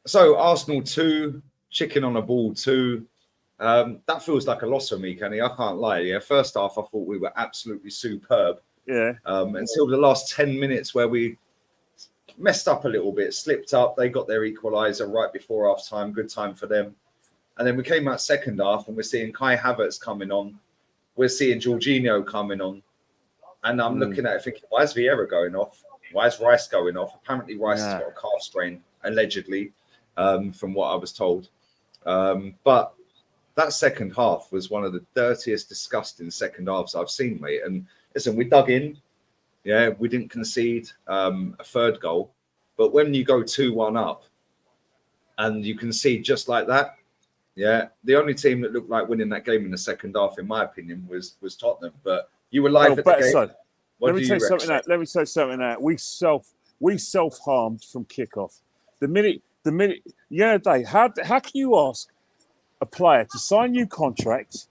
So Arsenal 2, chicken on a ball 2. That feels like a loss for me, Kenny. I can't lie. Yeah, first half I thought we were absolutely superb. Yeah. Until the last 10 minutes where we messed up a little bit, slipped up. They got their equaliser right before half time. Good time for them. And then we came out second half and we're seeing Kai Havertz coming on. We're seeing Jorginho coming on. And I'm looking at it thinking, why is Vieira going off? Why is Rice going off? Apparently Rice has got a calf strain, allegedly, from what I was told. But that second half was one of the dirtiest, disgusting second halves I've seen, mate. And listen, we dug in. Yeah, we didn't concede a third goal. But when you go 2-1 up and you concede just like that, yeah, the only team that looked like winning that game in the second half, in my opinion, was Tottenham. But you were live at the game. So. Let me tell you something. We self-harmed from kickoff. The minute, Dave, how can you ask a player to sign new contracts?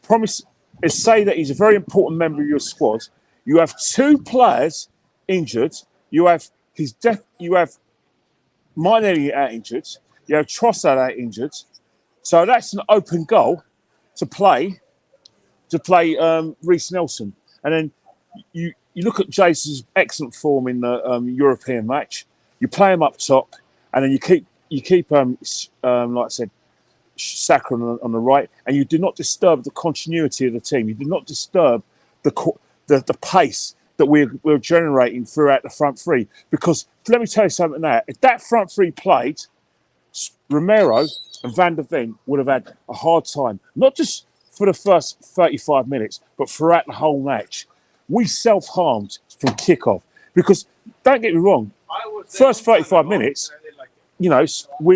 Promise. Say that he's a very important member of your squad. You have 2 players injured. You have You have Martinelli out injured. You have Trossard out injured. So that's an open goal to play Reece Nelson. And then you look at Jason's excellent form in the European match. You play him up top, and then you keep like I said, Saka on the right, and you do not disturb the continuity of the team. You do not disturb the pace that we're generating throughout the front three. Because let me tell you something now, if that front three played, Romero and Van der Ven would have had a hard time, not just for the first 35 minutes, but throughout the whole match. We self-harmed from kickoff. Because, don't get me wrong, first 35 minutes, we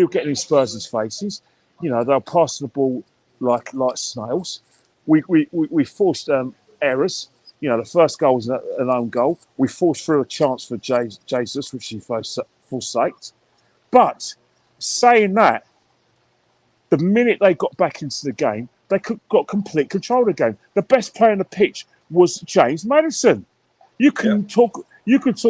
were getting in Spurs' faces. They were passing the ball like snails. We forced errors. The first goal was an own goal. We forced through a chance for Jesus, which he forsaked. But saying that, the minute they got back into the game, they got complete control of the game. The best player on the pitch was James Maddison. You can talk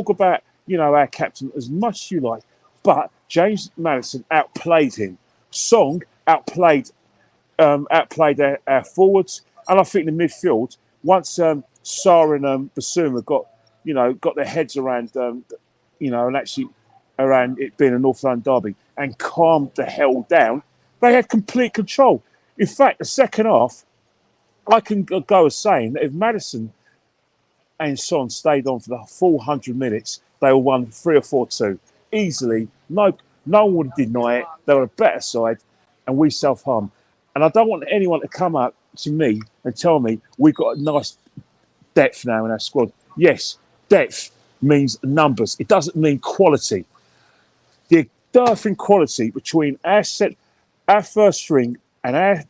about our captain as much as you like, but James Maddison outplayed him. Song outplayed our forwards, and I think the midfield, once Sarr and Basuma got their heads around and actually around it being a North London derby and calmed the hell down, they had complete control. In fact, the second half, I can go as saying that if Maddison and Son stayed on for the full 100 minutes, they would have won 3 or 4-2 easily. No one would deny it. They were a better side, and we self-harm. And I don't want anyone to come up to me and tell me we've got a nice depth now in our squad. Yes, depth means numbers. It doesn't mean quality. The dearth in quality between our first string and our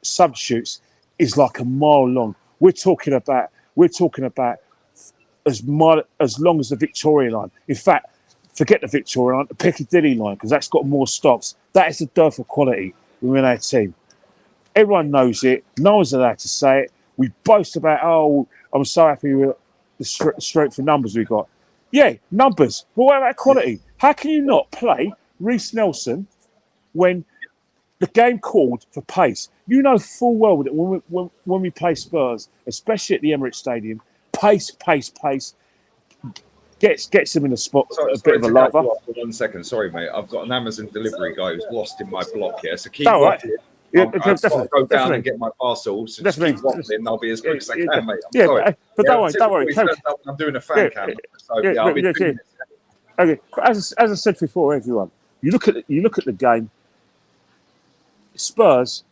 substitutes is like a mile long. We're talking about as long as the Victoria line. In fact, forget the Victoria line, the Piccadilly line, because that's got more stops. That is the dearth of quality within our team. Everyone knows it. No one's allowed to say it. We boast about, I'm so happy with the strength of numbers we got. Yeah, numbers. But what about quality? How can you not play Reece Nelson when the game called for pace? You know full well that when we play Spurs, especially at the Emirates Stadium, pace gets them in a spot. Sorry, a bit of a lover. 1 second, sorry, mate. I've got an Amazon delivery guy who's lost in my block here, so keep watching. Yeah, I've got to go down and get my parcel. So just keep watching. I'll be as quick as I can, mate. I'm sorry. But don't worry. I'm doing a fan cam. So I'll be doing this. Okay. As I said before, everyone, you look at the game. Spurs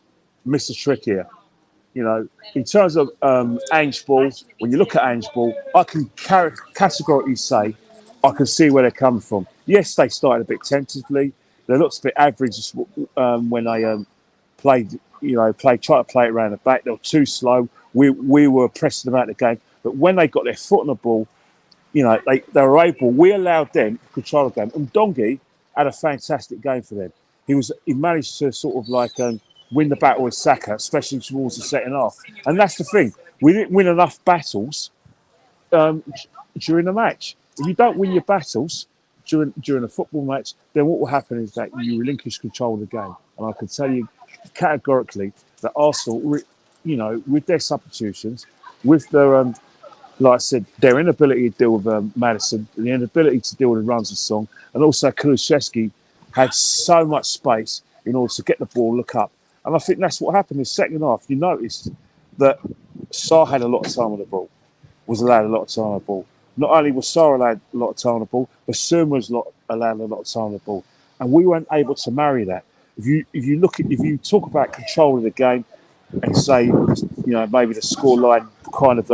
missed a trick here. In terms of Ange ball, when you look at Ange ball, I can categorically say I can see where they're coming from. Yes, they started a bit tentatively. They looked a bit average when they tried to play it around the back. They were too slow. We were pressing them out of the game. But when they got their foot on the ball, they were able. We allowed them to control the game. And Dongi had a fantastic game for them. He managed to sort of win the battle with Saka, especially towards the second half. And that's the thing. We didn't win enough battles during the match. If you don't win your battles during a football match, then what will happen is that you relinquish control of the game. And I can tell you categorically that Arsenal, with their substitutions, with their like I said, their inability to deal with Madison, the inability to deal with the runs of Song, and also Kulusevski had so much space in order to get the ball, look up. And I think that's what happened in the second half. You noticed that Sarr had a lot of time on the ball, was allowed a lot of time on the ball. Not only was Sarr allowed a lot of time on the ball, but Sun was allowed a lot of time on the ball. And we weren't able to marry that. If you talk about control of the game and say, maybe the scoreline kind of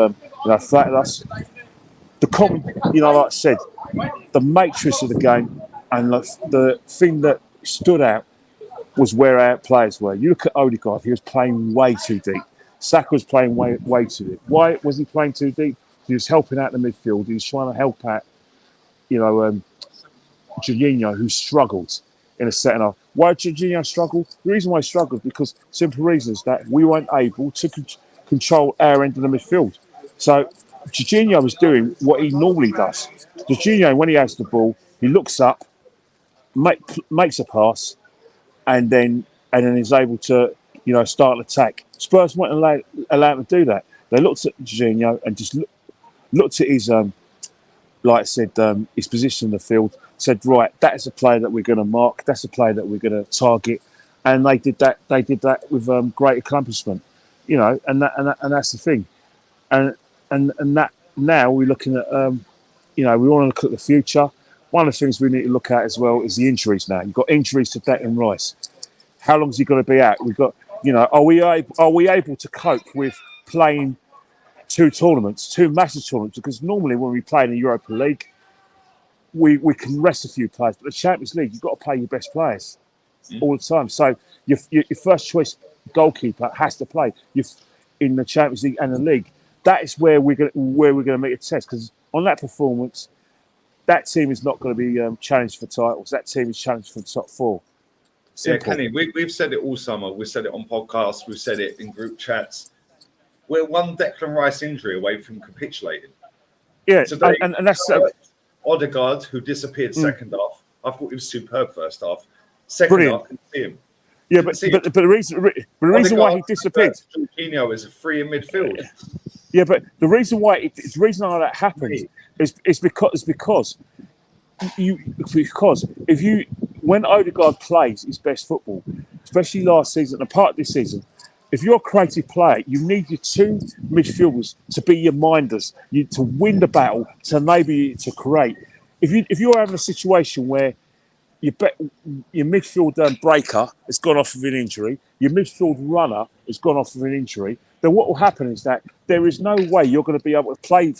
flattered us, the common, like I said, the matrix of the game and the thing that stood out was where our players were. You look at Odegaard, he was playing way too deep. Saka was playing way too deep. Why was he playing too deep? He was helping out the midfield. He was trying to help out, Jorginho, who struggled in the second half. Why did Jorginho struggle? The reason why he struggled because simple reasons that we weren't able to control our end of the midfield. So Jorginho was doing what he normally does. Jorginho, when he has the ball, he looks up, makes a pass, and then is able to start an attack. Spurs weren't allowed to do that. They looked at Jorginho and just looked at his like I said, his position in the field, said, right, that's a player that we're going to mark, that's a player that we're going to target, and they did that. They did that with great accomplishment, and that's the thing, and that now we're looking at, we want to look at the future. One of the things we need to look at as well is the injuries. Now you've got injuries to Declan Rice. How long is he going to be out? We've got, are we able to cope with playing two massive tournaments? Because normally when we play in the Europa League, we can rest a few players, but the Champions League, you've got to play your best players all the time. So your first choice goalkeeper has to play in the Champions League and the league. That is where we're going to make a test, because on that performance, that team is not going to be challenged for titles. That team is challenged for the top four. Simple. Yeah, Kenny, we've said it all summer. We've said it on podcasts. We've said it in group chats. We're one Declan Rice injury away from capitulating. Yeah, today, and that's Odegaard, who disappeared second half. I thought he was superb first half. Second half, I couldn't see him. Yeah, but the reason why he disappeared. Jorginho is a free in midfield. Yeah, but the reason why that happened is because when Odegaard plays his best football, especially last season and part of this season, if you're a creative player, you need your two midfielders to be your minders, to win the battle, to maybe to create. If you're having a situation where your midfield breaker has gone off with an injury, your midfield runner has gone off with an injury, then what will happen is that there is no way you're going to be able to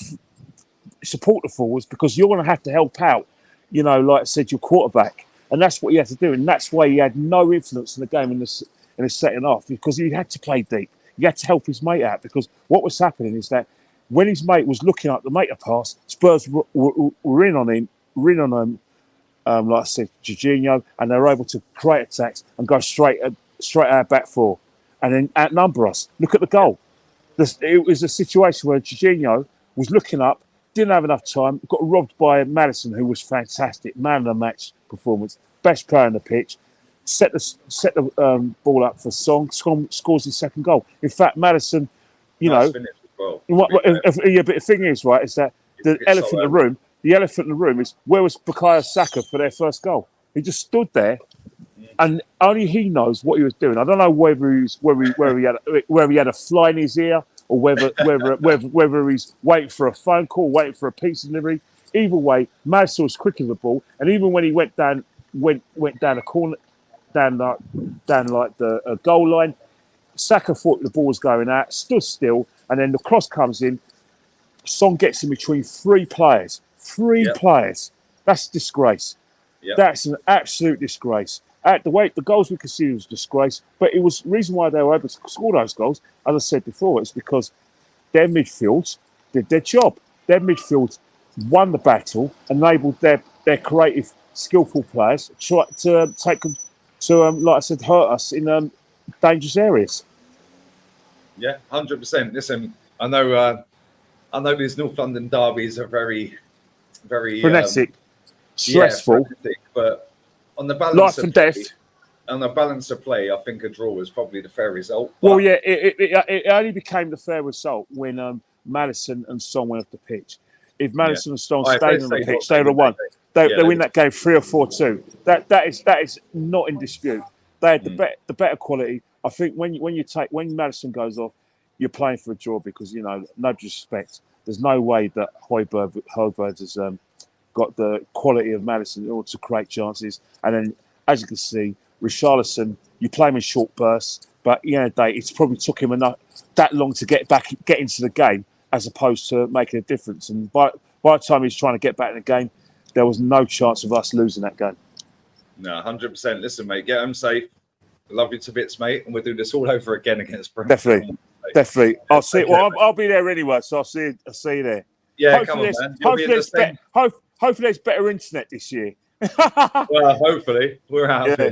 support the forwards, because you're going to have to help out, like I said, your quarterback. And that's what he had to do. And that's why he had no influence in the game in the second half, because he had to play deep. He had to help his mate out, because what was happening is that when his mate was looking up the mate to pass, Spurs were in on him, like I said, Jorginho, and they were able to create attacks and go straight out back four and then outnumber us. Look at the goal. It was a situation where Jorginho was looking up, didn't have enough time, got robbed by Madison, who was fantastic, man of the match performance, best player on the pitch, set the ball up for Song scores his second goal. In fact, Madison, Nice finish as well. but the thing is, right, is that the elephant in the room is, where was Bukayo Saka for their first goal? He just stood there, and only he knows what he was doing. I don't know whether he had a fly in his ear, or whether he's waiting for a phone call, waiting for a pizza delivery. Either way, Madison was quick with the ball, and even when he went down a corner, down like the goal line, Saka thought the ball was going out, stood still, and then the cross comes in. Son gets in between three players. Three players. That's a disgrace. Yep. That's an absolute disgrace. The goals we conceded was a disgrace, but it was the reason why they were able to score those goals, as I said before, it's because their midfields did their job. Their midfield won the battle, enabled their creative, skillful players to like I said, hurt us in dangerous areas. Yeah, 100%. Listen, I know these North London derbies are very, very frenetic. stressful, frantic, but on the balance life of and play, death. on the balance of play, I think a draw was probably the fair result. Well, yeah, it only became the fair result when Madison and Son went off the pitch. If Madison and Son If they stayed on the stayed pitch, on, they would have won. They they win that game 3 or 4-2. That is not in dispute. They had the better quality. I think when Madison goes off, you're playing for a draw because no disrespect. There's no way that Højbjerg has got the quality of Madison in order to create chances. And then, as you can see, Richarlison, you play him in short bursts, but at the end of the day, it's probably took him that long to get into the game as opposed to making a difference. And by the time he's trying to get back in the game, there was no chance of us losing that game. No, 100%. Listen, mate, get home safe. Love you to bits, mate, and we'll do this all over again against Brentford. Definitely. I'll see. Well, I'll be there anyway, so I'll see you there. Yeah, hopefully come on, man. Hopefully there's better internet this year. Well, hopefully. We're out of it.